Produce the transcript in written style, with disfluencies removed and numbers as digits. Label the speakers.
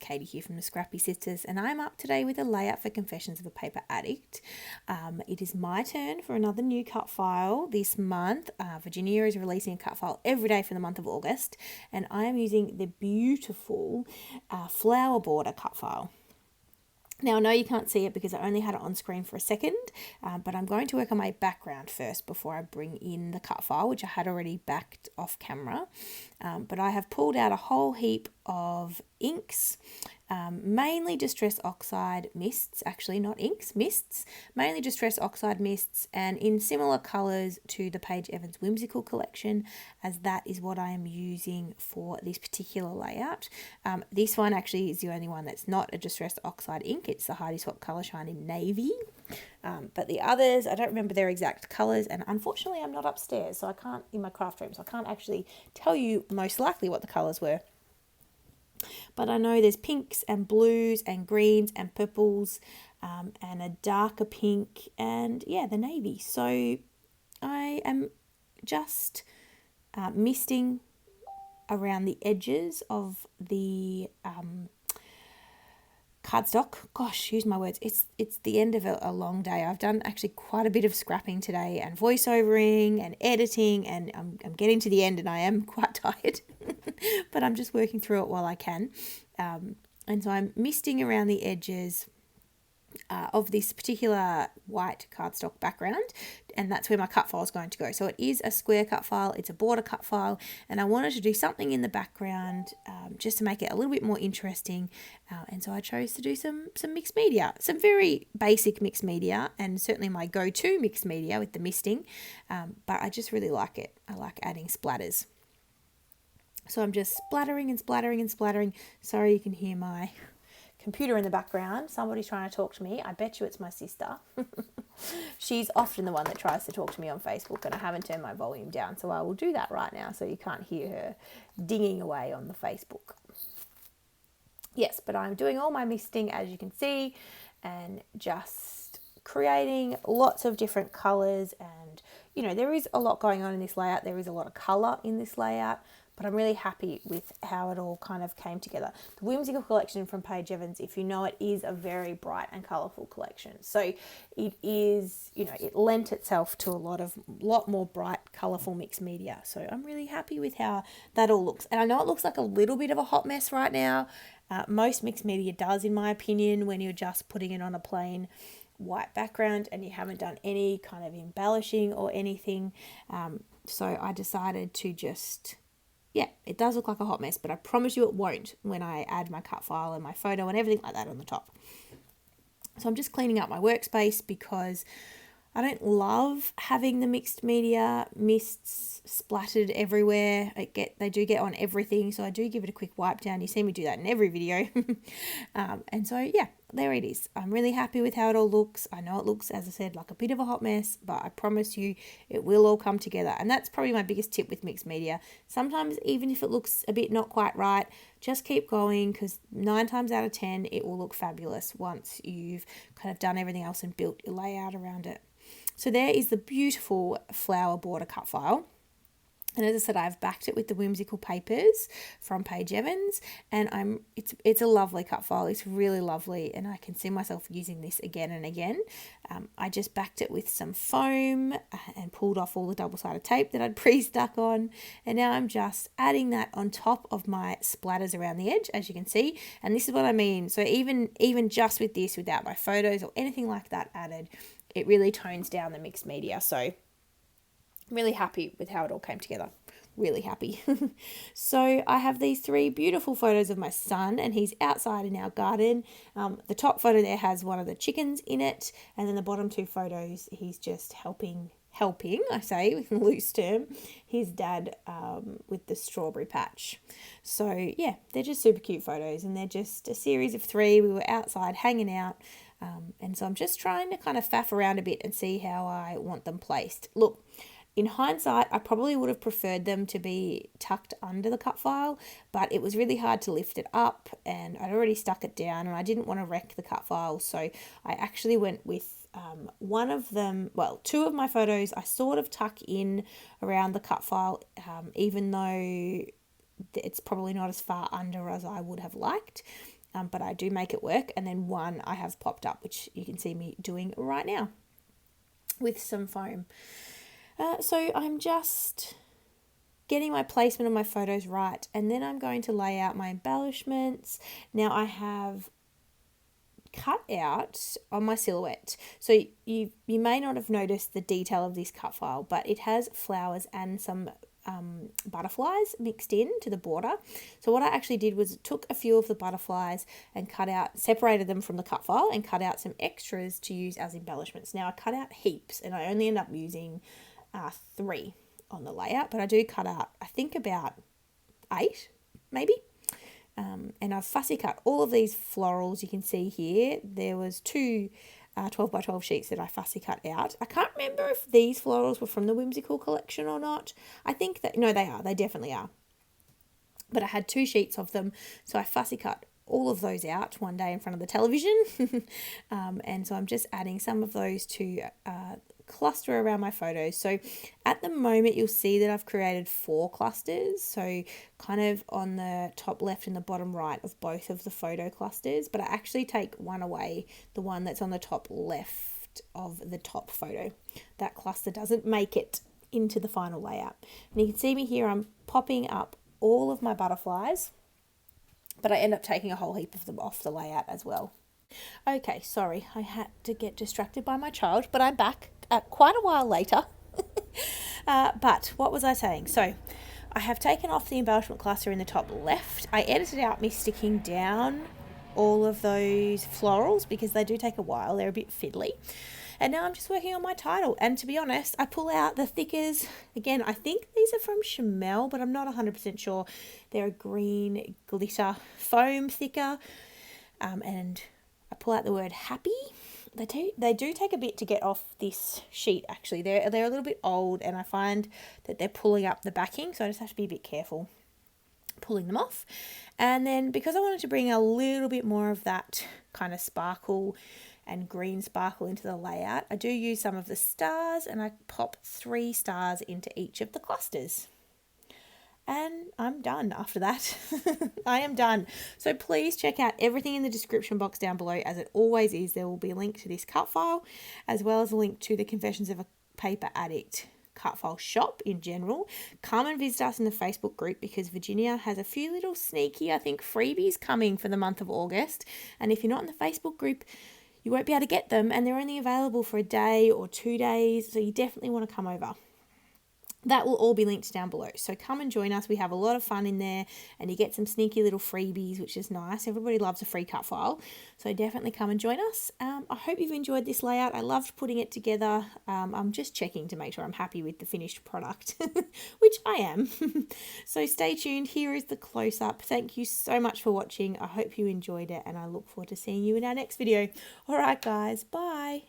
Speaker 1: Katie here from the Scrappy Sisters, and I'm up today with a layout for Confessions of a Paper Addict. It is my turn for another new cut file this month. Virginia is releasing a cut file every day for the month of August, and I am using the beautiful flower border cut file. Now, I know you can't see it because I only had it on screen for a second, but I'm going to work on my background first before I bring in the cut file, which I had already backed off camera. But I have pulled out a whole heap of inks, mainly Distress Oxide mists, actually not inks, mists, mainly Distress Oxide mists, and in similar colours to the Paige Evans Whimsical collection, as that is what I am using for this particular layout. This one actually is the only one that's not a Distress Oxide ink. It's the Heidi Swap Colour Shine in Navy. But the others, I don't remember their exact colours, and unfortunately I'm not upstairs, so I can't, in my craft room, so I can't actually tell you most likely what the colours were. But I know there's pinks and blues and greens and purples, and a darker pink, and yeah, the navy. So I am just misting around the edges of the cardstock. Gosh, use my words. It's the end of a long day. I've done actually quite a bit of scrapping today and voiceovering and editing, and I'm getting to the end and I am quite tired, but I'm just working through it while I can. And so I'm misting around the edges of this particular white cardstock background, and that's where my cut file is going to go. So it is a square cut file, it's a border cut file, and I wanted to do something in the background just to make it a little bit more interesting, and so I chose to do some mixed media, some very basic mixed media, and certainly my go-to mixed media with the misting, but I just really like it. I like adding splatters. So I'm just splattering and splattering and splattering. Sorry, you can hear my computer in the background. Somebody's trying to talk to me. I bet you it's my sister. She's often the one that tries to talk to me on Facebook, and I haven't turned my volume down, so I will do that right now so you can't hear her dinging away on the Facebook. Yes, but I'm doing all my misting, as you can see, and just creating lots of different colours, and you know, there is a lot going on in this layout. There is a lot of colour in this layout, but I'm really happy with how it all kind of came together. The Whimsical collection from Paige Evans, if you know it, is a very bright and colourful collection. So it is, you know, it lent itself to a lot more bright, colourful mixed media. So I'm really happy with how that all looks. And I know it looks like a little bit of a hot mess right now. Most mixed media does, in my opinion, when you're just putting it on a plain white background and you haven't done any kind of embellishing or anything. So I decided to just... yeah, it does look like a hot mess, but I promise you it won't when I add my cut file and my photo and everything like that on the top. So I'm just cleaning up my workspace because I don't love having the mixed media mists splattered everywhere. They do get on everything, so I do give it a quick wipe down. You see me do that in every video. And so, yeah, there it is. I'm really happy with how it all looks. I know it looks, as I said, like a bit of a hot mess, but I promise you it will all come together. And that's probably my biggest tip with mixed media. Sometimes, even if it looks a bit not quite right, just keep going, because 9 times out of 10, it will look fabulous once you've kind of done everything else and built your layout around it. So there is the beautiful flower border cut file. And as I said, I've backed it with the Whimsical papers from Paige Evans, and it's a lovely cut file. It's really lovely, and I can see myself using this again and again. I just backed it with some foam and pulled off all the double-sided tape that I'd pre-stuck on, and now I'm just adding that on top of my splatters around the edge, as you can see. And this is what I mean. So even just with this, without my photos or anything like that added, it really tones down the mixed media. So I'm really happy with how it all came together. Really happy. So I have these 3 beautiful photos of my son, and he's outside in our garden. The top photo there has one of the chickens in it, and then the bottom 2 photos, he's just helping, I say with a loose term, his dad with the strawberry patch. So yeah, they're just super cute photos, and they're just a series of 3. We were outside hanging out. And so I'm just trying to kind of faff around a bit and see how I want them placed. Look, in hindsight, I probably would have preferred them to be tucked under the cut file, but it was really hard to lift it up, and I'd already stuck it down, and I didn't want to wreck the cut file. So I actually went with one of them, well, 2 of my photos I sort of tuck in around the cut file, even though it's probably not as far under as I would have liked. but I do make it work. And then one I have popped up, which you can see me doing right now with some foam. So I'm just getting my placement of my photos right, and then I'm going to lay out my embellishments. Now I have cut out on my silhouette, so you may not have noticed the detail of this cut file, but it has flowers and some butterflies mixed in to the border. So what I actually did was took a few of the butterflies and separated them from the cut file and cut out some extras to use as embellishments. Now I cut out heaps, and I only end up using 3 on the layout, but I do cut out, I think, about 8 maybe. And I've fussy cut all of these florals. You can see here there was 2 12 by 12 sheets that I fussy cut out. I can't remember if these florals were from the Whimsical collection or not. I think that, no, they are. They definitely are. But I had 2 sheets of them, so I fussy cut all of those out one day in front of the television. And so I'm just adding some of those to cluster around my photos. So at the moment you'll see that I've created 4 clusters, so kind of on the top left and the bottom right of both of the photo clusters, but I actually take one away, the one that's on the top left of the top photo. That cluster doesn't make it into the final layout. And you can see me here, I'm popping up all of my butterflies, but I end up taking a whole heap of them off the layout as well. Okay, sorry, I had to get distracted by my child, but I'm back quite a while later. But what was I saying? So I have taken off the embellishment cluster in the top left. I edited out me sticking down all of those florals because they do take a while. They're a bit fiddly. And now I'm just working on my title. And to be honest, I pull out the thickers. Again, I think these are from Chamel, but I'm not 100% sure. They're a green glitter foam thicker. And I pull out the word happy. They do take a bit to get off this sheet, actually. They're a little bit old, and I find that they're pulling up the backing, so I just have to be a bit careful pulling them off. And then because I wanted to bring a little bit more of that kind of sparkle and green sparkle into the layout, I do use some of the stars, and I pop 3 stars into each of the clusters. And I'm done after that. I am done. So please check out everything in the description box down below. As it always is, there will be a link to this cut file, as well as a link to the Confessions of a Paper Addict cut file shop in general. Come and visit us in the Facebook group, because Virginia has a few little sneaky, I think, freebies coming for the month of August. And if you're not in the Facebook group, you won't be able to get them, and they're only available for a day or 2 days. So you definitely want to come over. That will all be linked down below. So come and join us. We have a lot of fun in there, and you get some sneaky little freebies, which is nice. Everybody loves a free cut file. So definitely come and join us. I hope you've enjoyed this layout. I loved putting it together. I'm just checking to make sure I'm happy with the finished product, which I am. So stay tuned. Here is the close-up. Thank you so much for watching. I hope you enjoyed it, and I look forward to seeing you in our next video. All right, guys. Bye.